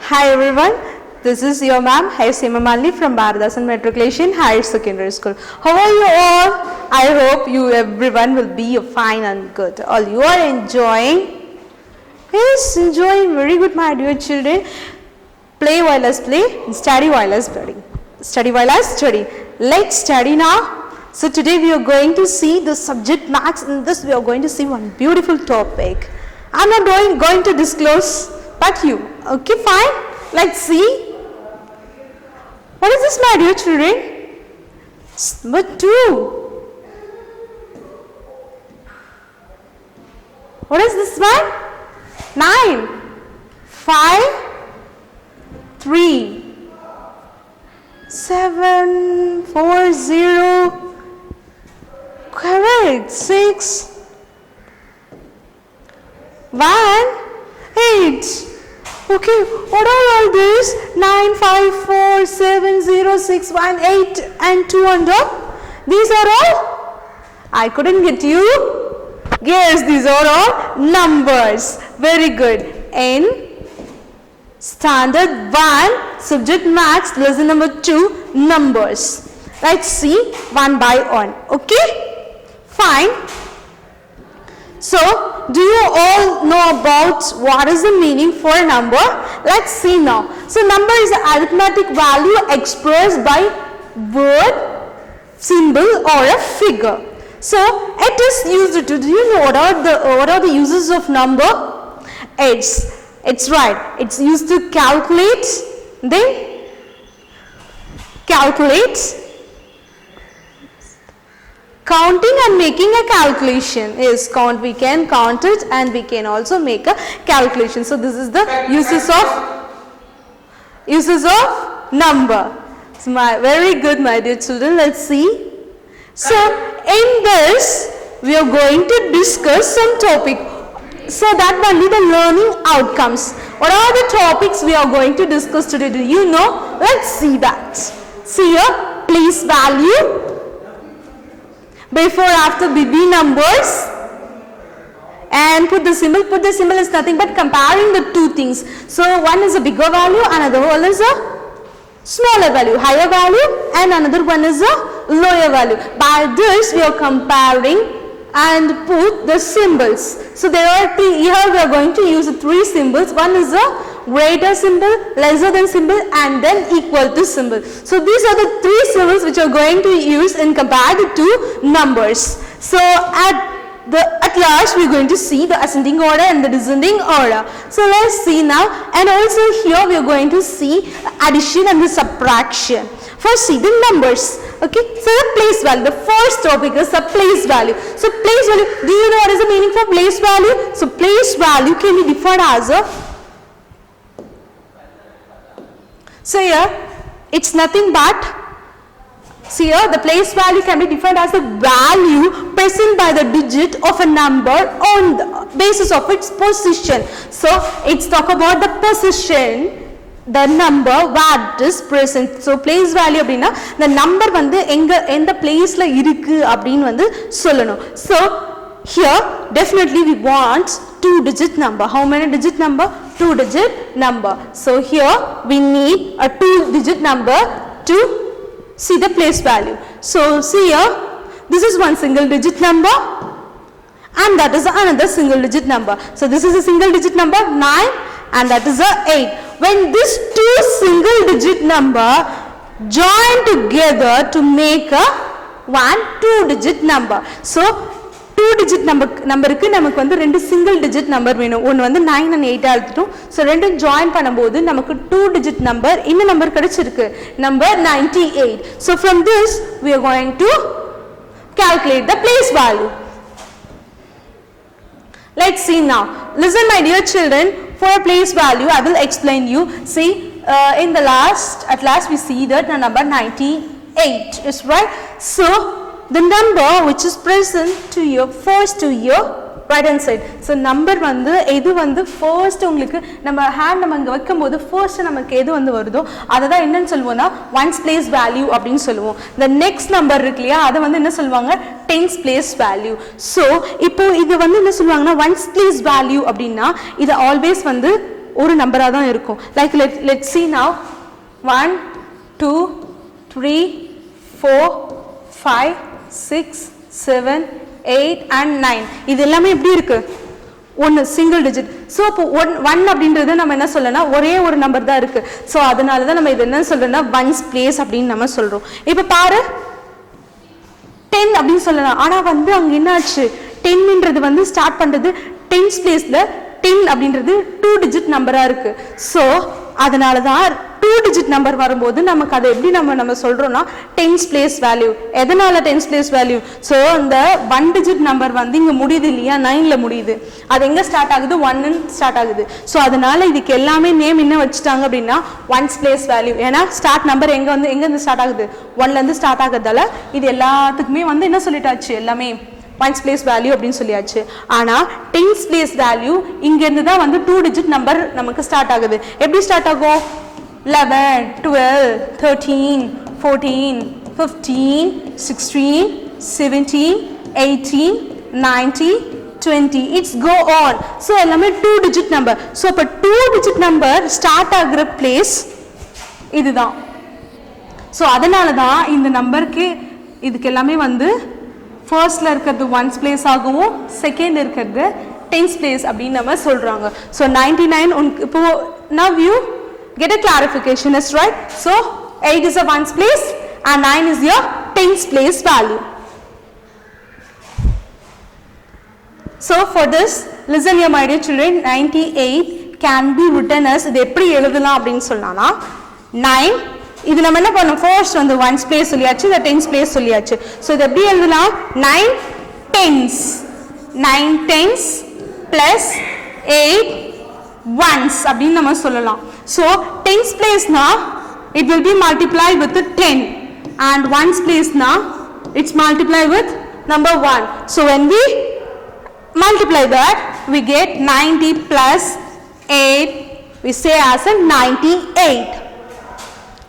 Hi everyone, this is your ma'am Haisima Malli from Bharadasan Matriculation Higher Secondary School. How are you all? I hope you everyone will be fine and good. All you are enjoying? Yes, enjoying very good my dear children. Play while I play, study while I study. Study while I study. Let's study now. So today we are going to see the subject maths. In this we are going to see one beautiful topic. I am not going to disclose, but you. Okay, fine. Let's see. What is this, my dear children? Number 2. What is this one? 9, 5, 3, 7, 4, 0. Correct. 6, 1, 8. Okay, what are all these? 9, 5, 4, 7, 0, 6, 1, 8 and 2 on top. These are all? I couldn't get you. Yes, these are all numbers. Very good. In standard 1, subject maths, lesson number 2, numbers. Let's see one by one. Okay? Fine. So, do you all know about what is the meaning for a number? Let's see now. So, number is an arithmetic value expressed by word, symbol or a figure. So, it is used to, do you know what are the uses of number? It's right. It's used to calculate, then calculate, counting and making a calculation. Yes, we can count it and we can also make a calculation. So this is the uses of number. So very good my dear children. Let's see. So in this we are going to discuss some topic. So that only the learning outcomes. What are the topics we are going to discuss today? Do you know? Let's see that. See here, place value. Before after BB numbers and put the symbol is nothing but comparing the two things. So one is a bigger value, another one is a smaller value, higher value, and another one is a lower value. By this we are comparing and put the symbols. So there are three, here we are going to use 3 symbols. One is a greater symbol, lesser than symbol, and then equal to symbol. So these are the 3 symbols which are going to use in compared to numbers. So at last we are going to see the ascending order and the descending order. So let's see now, and also here we are going to see addition and the subtraction. First see the numbers. Okay, so the place value, the first topic is the place value. So place value, do you know what is the meaning for place value? So place value can be defined as a, so here it's nothing but, see here the place value can be defined as the value present by the digit of a number on the basis of its position. So it's talk about the position, the number where it is present. So place value அப்படினா the number வந்து எந்த placeல இருக்கு அப்படினு வந்து சொல்லணும். So here definitely we want 2-digit number. How many digit number? 2-digit number. So here we need a 2-digit number to see the place value. So see here, this is one single digit number and that is another single digit number. So this is a single digit number 9 and that is a 8. When these 2 single digit number join together to make a 2-digit number. So 2-digit numberக்கு நமக்கு வந்து ரெண்டு single digit number வேணும். ஒன்னு வந்து 9 and 8 எடுத்துட்டோம். So ரெண்டும் join பண்ணும்போது நமக்கு 2-digit number இன்ன number கிடைச்சிருக்கு. Number 98. So from this we are going to calculate the place value. Let's see now. Listen my dear children, for a place value I will explain you. See at last we see that the number 98 is right. So the number which is present to your first to your right hand side. So number வந்து எது வந்து first உங்களுக்கு நம்ம hand நம்ம அங்க வைக்கும்போது first நமக்கு எது வந்து வருதோ அததான் என்னன்னு சொல்லுவோம்னா ones place value அப்படினு சொல்லுவோம். The next number இருக்குலையா அத வந்து என்ன சொல்வாங்க tens place value. So இப்போ இது வந்து என்ன சொல்வாங்கன்னா ones place value அப்படினா இது always வந்து ஒரு நம்பரா தான் இருக்கும். Like let's see now. 1 2 3 4 5 6 7 8 and 9. இது எல்லாமே எப்படி இருக்கு? ஒன்னு சிங்கிள் டிஜிட். ஸோ அப்போ 1 அப்படின்றது நம்ம என்ன சொல்லலாம், ஒரே ஒரு நம்பர் தான் இருக்கு. ஸோ அதனால தான் நம்ம இது என்ன சொல்றோம்னா ஒன்ஸ் பிளேஸ் அப்படின்னு நம்ம சொல்றோம். இப்போ பாரு 10 அப்படின்னு சொல்லலாம். ஆனா வந்து அங்க என்ன ஆச்சு, 10ன்றது வந்து ஸ்டார்ட் பண்றது டென்ஸ் பிளேஸ்ல 10 அப்படின்றது 2 டிஜிட் நம்பரா இருக்கு. ஸோ அதனால தான் 2 டிஜிட் நம்பர் வரும்போது நமக்கு அதை எப்படி நம்ம சொல்றோம்னா டென்ஸ் பிளேஸ் வேல்யூ. எதனால டென்ஸ் பிளேஸ் வேல்யூ? ஸோ இந்த 1 டிஜிட் நம்பர் வந்து இங்க முடியுது இல்லையா, 9ல முடியுது. அது எங்க ஸ்டார்ட் ஆகுது, 1ன்னு ஸ்டார்ட் ஆகுது. ஸோ அதனால இதுக்கு எல்லாமே நேம் என்ன வச்சுட்டாங்க அப்படின்னா ஒன்ஸ் பிளேஸ் வேல்யூ. ஏன்னா ஸ்டார்ட் நம்பர் எங்க இருந்து ஸ்டார்ட் ஆகுது, 1ல இருந்து ஸ்டார்ட் ஆகுறதால இது எல்லாத்துக்குமே வந்து என்ன சொல்லிட்டாச்சு, எல்லாமே ஒன்ஸ் பிளேஸ் வேல்யூ அப்படின்னு சொல்லியாச்சு. ஆனா டென்ஸ் பிளேஸ் வேல்யூ இங்க இருந்து தான் வந்து 2 டிஜிட் நம்பர் நமக்கு ஸ்டார்ட் ஆகுது. எப்படி ஸ்டார்ட் ஆகும்? 11 12 13 14 15 16 17 18 19 20. It's go on. ஸோ எல்லாமே 2 டிஜிட் நம்பர். ஸோ இப்போ 2 டிஜிட் நம்பர் ஸ்டார்ட் ஆகுற பிளேஸ் இதுதான். ஸோ அதனால தான் இந்த நம்பருக்கு இதுக்கு எல்லாமே வந்து ஃபர்ஸ்ட்ல இருக்கிறது ஒன்ஸ் பிளேஸ் ஆகவும் செகண்ட் இருக்கிறது டென்ஸ் பிளேஸ் அப்படின்னு நம்ம சொல்றாங்க. ஸோ 99 இப்போ now you get a clarification, is right? So 8 is a ones place and 9 is your tens place value. So for this, listen here my dear children, 98 can be written as இது எப்படி எழுதலாம் அப்படின்னு சொன்னானா 9 இது நம்ம என்ன பண்ணோம், ஃபர்ஸ்ட் வந்து ஒன்ஸ் பிளேஸ் சொல்லியாச்சு, இந்த டென்ஸ் பிளேஸ் சொல்லியாச்சு. ஸோ இது எப்படி எழுதலாம், 9 tens பிளஸ் 8 ones அப்படின்னு நம்ம சொல்லலாம். ஸோ டென்ஸ் பிளேஸ்னா it will be multiplied with 10 and ones பிளேஸ்னா it's multiplied with number 1. So when we multiply that we get 90 plus 8, we say as a 98.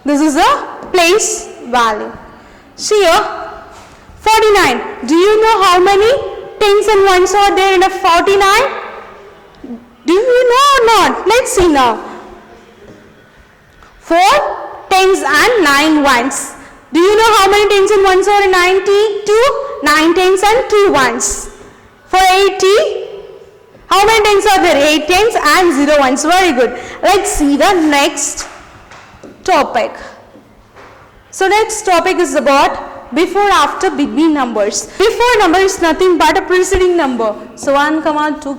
This is a place value. See here 49. Do you know how many tens and ones are there in a 49? Do you know or not? Let's see now. 4 tens and 9 ones. Do you know how many tens and ones are in 92? 9 tens and 2 ones. For 80, how many tens are there? 8 tens and 0 ones. Very good. Let's see the next topic. So next topic is about before after between numbers. Before number is nothing but a preceding number. So 1, 2,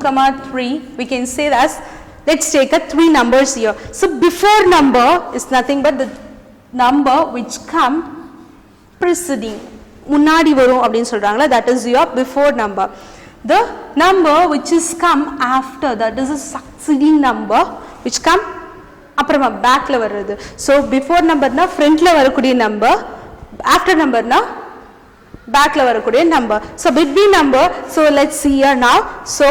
3, we can say that. Let's take a 3 numbers here. So before number is nothing but the number which come preceding. முன்னாடி வரும் அப்படின்னு சொல்றாங்களா, that is your before number. The number which is come after, that is a succeeding number which come அப்புறமா பேக்ல வருது. So before நம்பர்னா ஃப்ரண்ட்ல வரக்கூடிய number, after நம்பர்னா பேக்ல வரக்கூடிய number. So between number. So let's see here now. So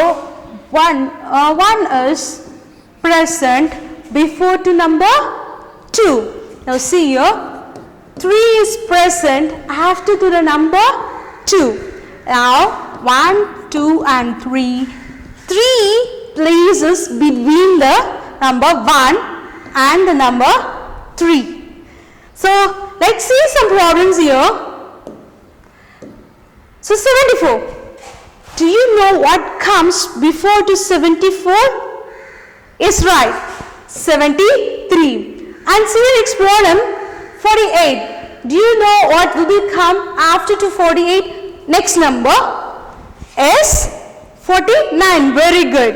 one is present before to number 2. Now see here 3 is present after to the number 2. Now 1 2 and 3 places between the number 1 and the number 3. So let's see some problems here. So 74. Do you know what comes before to 74? Is right, 73. And see the next problem, 48. Do you know what will become after to 48? Next number is 49. Very good.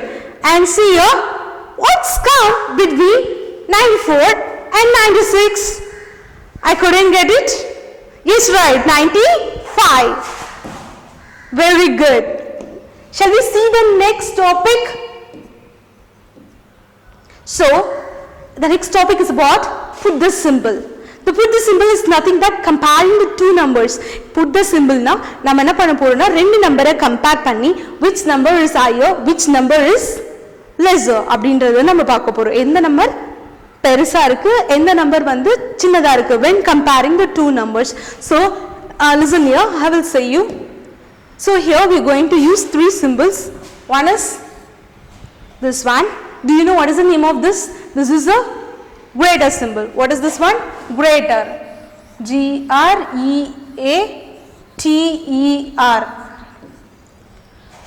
And see here, what's come between 94 and 96? I couldn't get it. Yes, right, 95. Very good. Shall we see the next topic? So the next topic is about put the symbol. The put the symbol is nothing but comparing the two numbers. Put the symbol na நம்ம என்ன பண்ண போறோம்னா ரெண்டு நம்பரை compare பண்ணி which number is higher, which number is lesser அப்படின்றத நம்ம பார்க்க போறோம். எந்த நம்பர் பெருசா இருக்கு, எந்த நம்பர் வந்து சின்னதா இருக்கு when comparing the two numbers. So listen here, I will say you. So here we are going to use 3 symbols. One is this one, Do you know what is the name of this? This is a greater symbol. What is this one? Greater. G-R-E-A-T-E-R.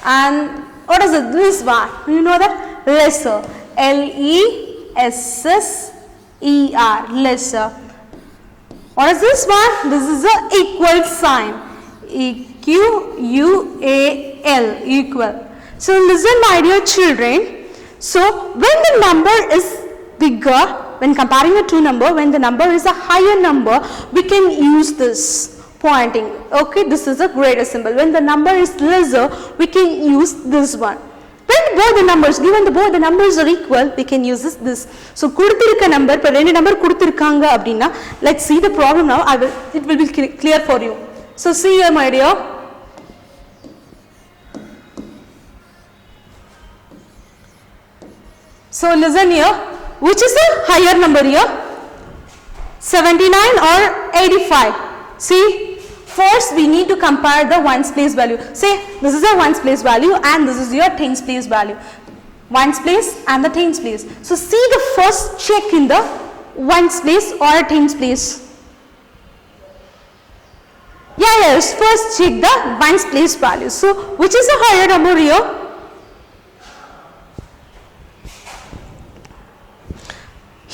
And what is it? This one. Do you know that? Lesser. L-E-S-S-E-R. Lesser. What is this one? This is a equal sign. E-Q-U-A-L. Equal. So listen, my dear children. So when the number is bigger, when comparing the two number, when the number is a higher number, we can use this pointing. Okay, this is a greater symbol. When the number is lesser, we can use this one. When both the numbers, given both the numbers are equal, we can use this. So kuduthirukka number, இப்ப ரெண்டு number கொடுத்திருக்காங்க அப்படினா, let's see the problem now. It will be clear for you. So see here, my dear. So listen here. Which is the higher number here? 79 or 85? See, first we need to compare the ones place value. Say this is a ones place value and this is your tens place value. Ones place and the tens place. So see the first check in the ones place or tens place. Yes, first check the ones place value. So which is a higher number here?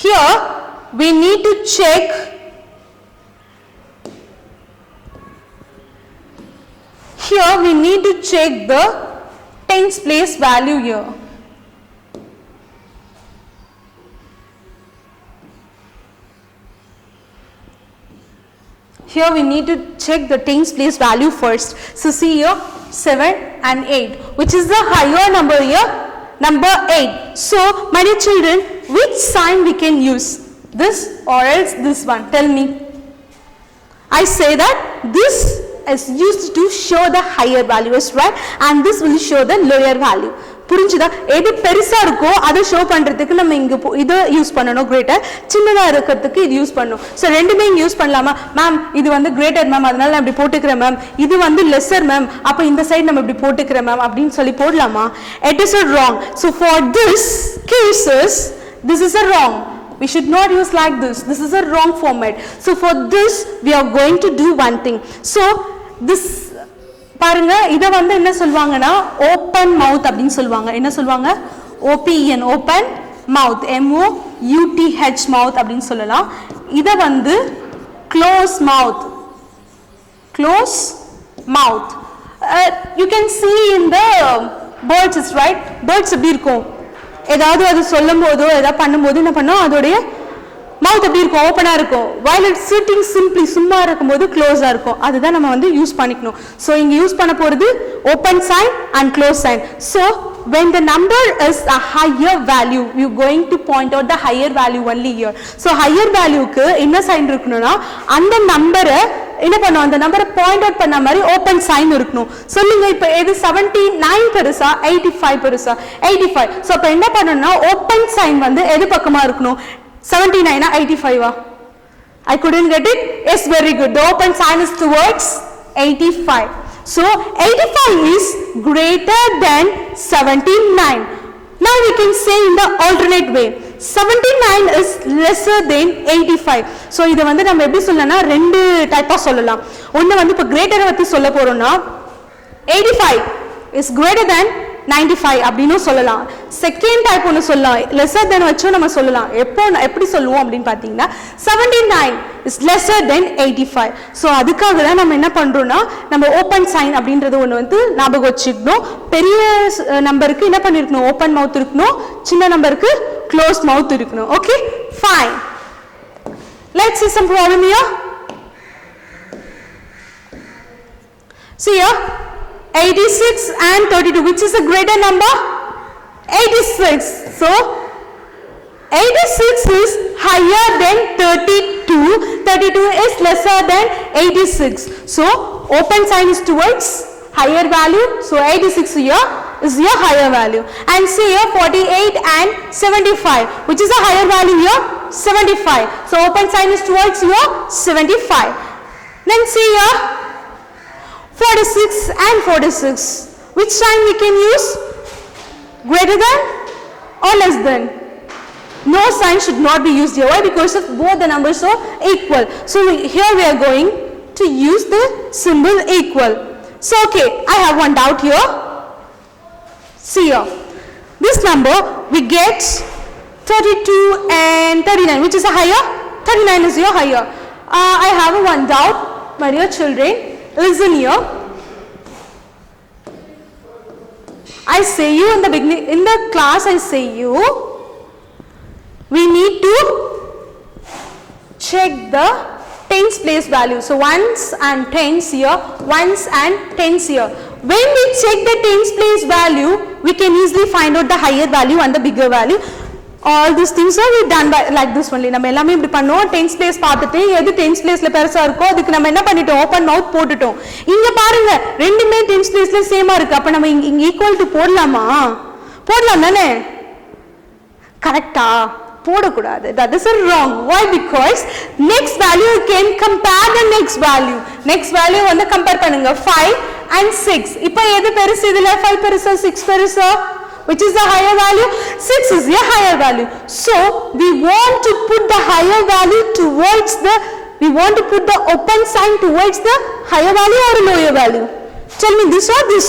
Here we need to check the tens place value here. Here we need to check the tens place value first. So see here 7 and 8. Which is the higher number here? Number 8. So my dear children, which sign we can use? This or else this one? Tell me. I say that this is used to show the higher values, right? And this will show the lower value. புரிஞ்சுதா? எது பெருசா இருக்கோ அதை show பண்றதுக்கு நம்ம இங்க இத use பண்ணனும் கிரேட்டர், சின்னதா இருக்கிறதுக்கு இது யூஸ் பண்ணனும். சோ ரெண்டுமே இங்க யூஸ் பண்ணலாமா? மேம் இது வந்து கிரேட்டர் மேம், அதனால நான் இப்படி போட்டுக்கிறேன் மேம். இது வந்து லெஸ்ஸர் மேம், அப்ப இந்த சைடு நம்ம இப்படி போட்டுக்கிறேன் மேம் அப்படினு சொல்லி போடலாமா? It is a wrong. So for this cases, this is a wrong. We should not use like this. This is a wrong format. So for this we are going to do one thing. So this பாருங்க, இத வந்து என்ன சொல்வாங்கன்னா open மவுத் அப்படினு சொல்வாங்க. என்ன சொல்வாங்க? OPEN, open மவுத், MOUTH மவுத் அப்படினு சொல்லலாம். இத வந்து close mouth, close mouth. You can see in the birds, right? Birds எப்படி இருக்கும்? ஏதாவது அது சொல்லும்போது ஏதாவது பண்ணும்போது என்ன பண்ணும்? அதோட மவுத் எப்படி இருக்கும்? ஓபனா இருக்கும். while it's sitting simply, சும்மா இருக்கும்போது க்ளோஸா இருக்கும். அதுதான் நம்ம வந்து யூஸ் பண்ணிக்கணும். சோ இங்க யூஸ் பண்ண போறது open sign and close sign. So when the number is a higher value, you going to point out the higher value only here. So higher value க்கு என்ன சைன் இருக்கணும்னா அந்த நம்பரை என்ன பண்ணும்? அந்த நம்பரை பாயிண்ட் அவுட் பண்ண மாதிரி ஓபன் சைன் இருக்கணும். சொல்லுங்க, இப்போ எது 79 பெருசா 85 பெருசா? 85. சோ அப்ப என்ன பண்ணனும்னா ஓபன் சைன் வந்து எது பக்கமா இருக்கணும்? 79 ஆ 85 ஆ? I couldn't get it. Yes, very good. The open sign is towards 85. So 85 is greater than 79. Now we can say in the alternate way, 79 is lesser than 85. So இத வந்து நம்ம எப்படி சொல்லலாம்னா ரெண்டு டைப்பா சொல்லலாம். ஒன்னு வந்து இப்ப கிரேட்டரை பத்தி சொல்ல போறோம்னா 85 is greater than 95 அப்படினு சொல்லலாம். செகண்ட் டைப் ஒன்னு சொல்லலாம், lesser than வச்சு நம்ம சொல்லலாம். எப்படி சொல்லுவோம் அப்படினு பாத்தீங்கன்னா 79 is lesser than 85. சோ அதுக்காக தான் நம்ம என்ன பண்றோம்னா நம்ம ஓபன் சைன் அப்படின்றது ஒன்னு வந்து ஞாபகம் வச்சுக்கணும். பெரிய நம்பருக்கு என்ன பண்ணிருக்கணும்? ஓபன் மவுத் இருக்கணும். சின்ன நம்பருக்கு க்ளோஸ் மவுத் இருக்கணும். Okay, fine. Let's see some problem here. See here 86 and 32, which is a greater number? 86. So 86 is higher than 32. 32 is lesser than 86. So open sign is towards higher value. So 86 here is your higher value. And see here 48 and 75, which is a higher value here? 75. So open sign is towards your 75. Then see here 46 and 46. Which sign we can use? Greater than or less than? No sign should not be used here. Why? Because of both the numbers are equal. So here we are going to use the symbol equal. So okay, I have one doubt here. See here. This number we get 32 and 39. Which is a higher? 39 is your higher. I have one doubt, my dear children. Listen here. I say you in the beginning, in the class I say you, we need to check the tens place value. So ones and tens here, ones and tens here. When we check the tens place value, we can easily find out the higher value and the bigger value. All these things are we done by like this only. நம்ம எல்லாமே இப்படி பண்ணோம். tens place பார்த்துட்டு எது tens placeல பெருசா இருக்கோ அதுக்கு நம்ம என்ன பண்ணிட்டோம், ஓபன் மவுத் போட்டுட்டோம். இங்க பாருங்க ரெண்டுமே tens placeல சேமா இருக்கு. அப்ப நம்ம இங்க ஈக்குவல் டு போடலாமா? போடலாம் தானே? கரெக்ட்டா? போடக்கூடாது. That is wrong. Why? Because next value you can compare the next value. Next value வந்து compare பண்ணுங்க 5 and 6. இப்போ எது பெருசு இதுல? 5 பெருசா 6 பெருசா? Which is the higher value? 6 is the higher value. So we want to put the higher value towards the, we want to put the open sign towards the higher value or lower value? Tell me this or this?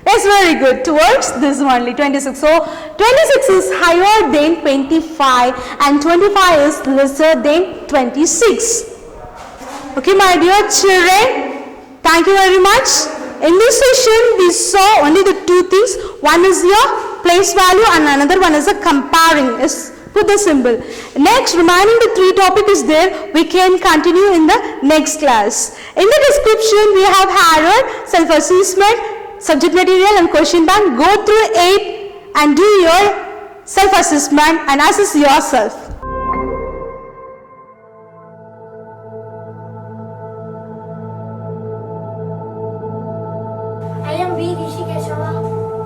Yes, very good. Towards this only, 26. So 26 is higher than 25 and 25 is lesser than 26. Okay, my dear children, thank you very much. In this session, we saw only the two things. One is your place value and another one is a comparing. Is put the symbol. Next, remaining the three topic is there. We can continue in the next class. In the description, we have added self-assessment, subject material and question bank. Go through it and do your self-assessment and assess yourself. I am V. Rishikeshava.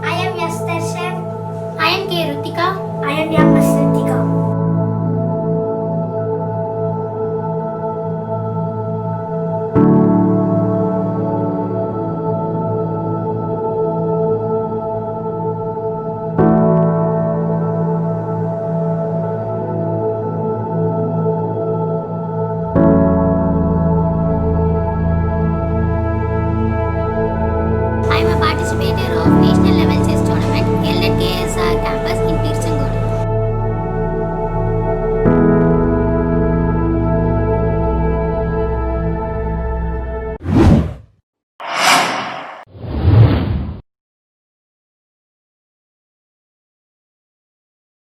I am S. Darshan. I am K. Rutika. I am M. Ritika.